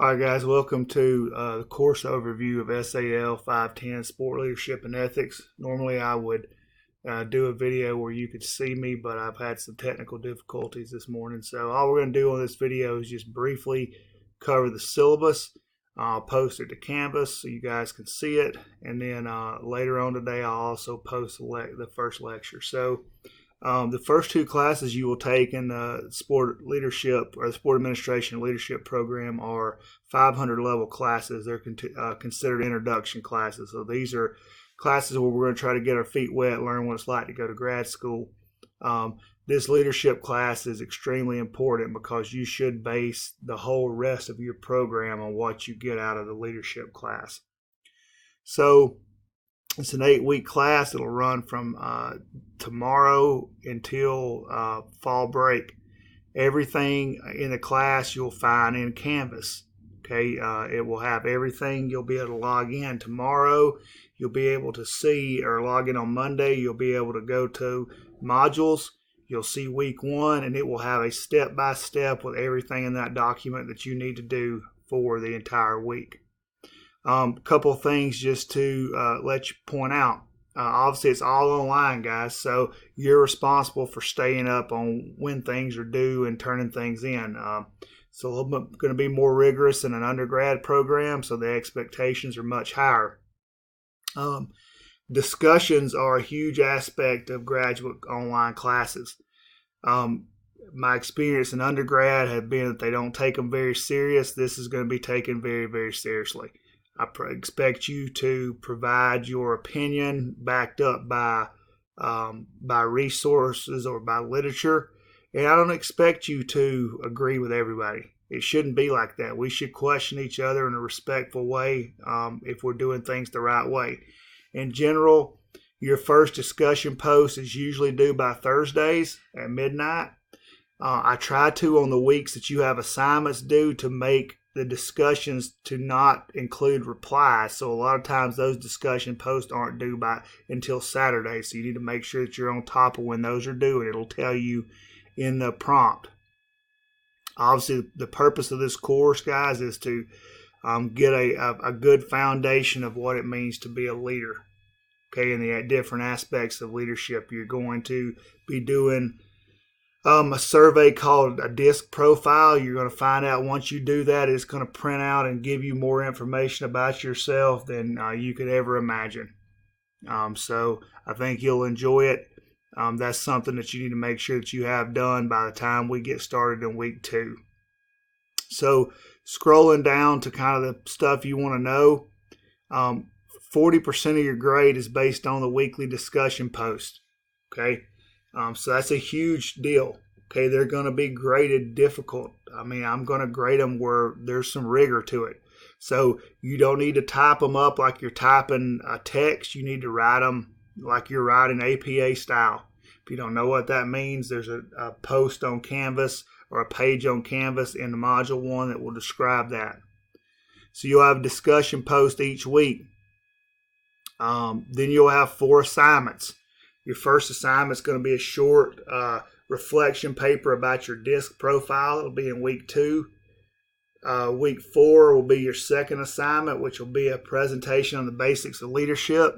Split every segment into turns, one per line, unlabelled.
All right, guys, welcome to the course overview of SAL 510 Sport Leadership and Ethics. Normally, I would do a video where you could see me, but I've had some technical difficulties this morning. So, all we're going to do on this video is just briefly cover the syllabus. I'll post it to Canvas so you guys can see it, and then later on today, I'll also post the first lecture. So, the first two classes you will take in the sport leadership or the sport administration leadership program are 500 level classes. They're considered introduction classes. So these are classes where we're going to try to get our feet wet, learn what it's like to go to grad school. This leadership class is extremely important because you should base the whole rest of your program on what you get out of the leadership class. So it's an 8-week class. It'll run from tomorrow until fall break. Everything in the class you'll find in Canvas. Okay, it will have everything. You'll be able to log in tomorrow. You'll be able to see, or log in on Monday. You'll be able to go to modules. You'll see week 1, and it will have a step-by-step with everything in that document that you need to do for the entire week. Couple of things just to let you point out. Obviously, it's all online, guys, so you're responsible for staying up on when things are due and turning things in. It's a little bit going to be more rigorous than an undergrad program, so the expectations are much higher. Discussions are a huge aspect of graduate online classes. My experience in undergrad has been that they don't take them very serious. This is going to be taken very, very seriously. I expect you to provide your opinion backed up by resources or by literature, and I don't expect you to agree with everybody. It shouldn't be like that. We should question each other in a respectful way if we're doing things the right way. In general, your first discussion post is usually due by Thursdays at midnight. I try to, on the weeks that you have assignments due, to make the discussions to not include replies. So a lot of times those discussion posts aren't due until Saturday. So you need to make sure that you're on top of when those are due, and it'll tell you in the prompt. Obviously, the purpose of this course, guys, is to get a good foundation of what it means to be a leader. Okay, and the different aspects of leadership. You're going to be doing a survey called a DISC profile. You're going to find out once you do that, it's going to print out and give you more information about yourself than you could ever imagine. So I think you'll enjoy it. That's something that you need to make sure that you have done by the time we get started in week 2. So scrolling down to kind of the stuff you want to know, 40% of your grade is based on the weekly discussion post. Okay. So that's a huge deal. Okay, they're going to be graded difficult. I mean, I'm going to grade them where there's some rigor to it. So you don't need to type them up like you're typing a text. You need to write them like you're writing APA style. If you don't know what that means, there's a post on Canvas or a page on Canvas in the Module 1 that will describe that. So you'll have a discussion post each week. Then you'll have 4 assignments. Your first assignment is going to be a short reflection paper about your DISC profile. It'll be in week 2. Week 4 will be your second assignment, which will be a presentation on the basics of leadership.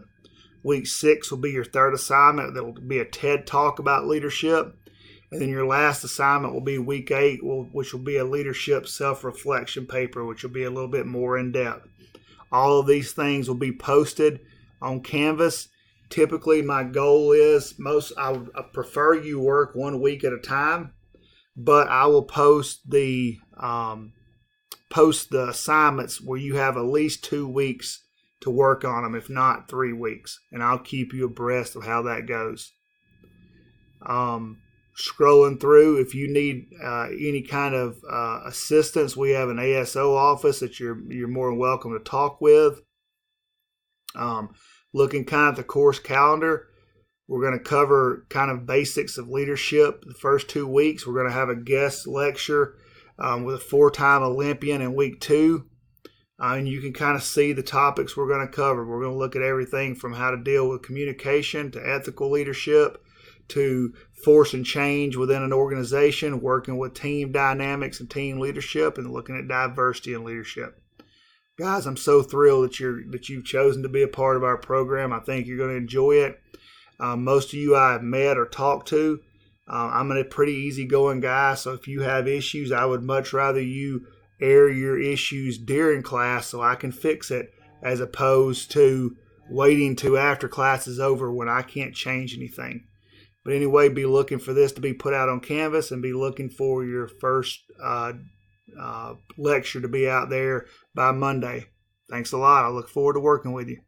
Week 6 will be your third assignment. That will be a TED Talk about leadership. And then your last assignment will be week 8, which will be a leadership self-reflection paper, which will be a little bit more in-depth. All of these things will be posted on Canvas. Typically, my goal is I prefer you work 1 week at a time, but I will post the assignments where you have at least 2 weeks to work on them, if not 3 weeks, and I'll keep you abreast of how that goes. Scrolling through, if you need any kind of assistance, we have an ASO office that you're more than welcome to talk with. Looking kind of at the course calendar, we're going to cover kind of basics of leadership the first 2 weeks. We're going to have a guest lecture with a 4-time Olympian in week 2. And you can kind of see the topics we're going to cover. We're going to look at everything from how to deal with communication to ethical leadership to forcing change within an organization, working with team dynamics and team leadership, and looking at diversity in leadership. Guys, I'm so thrilled that you've chosen to be a part of our program. I think you're going to enjoy it. Most of you I have met or talked to. I'm a pretty easygoing guy, so if you have issues, I would much rather you air your issues during class so I can fix it, as opposed to waiting till after class is over when I can't change anything. But anyway, be looking for this to be put out on Canvas, and be looking for your first lecture to be out there by Monday. Thanks a lot. I look forward to working with you.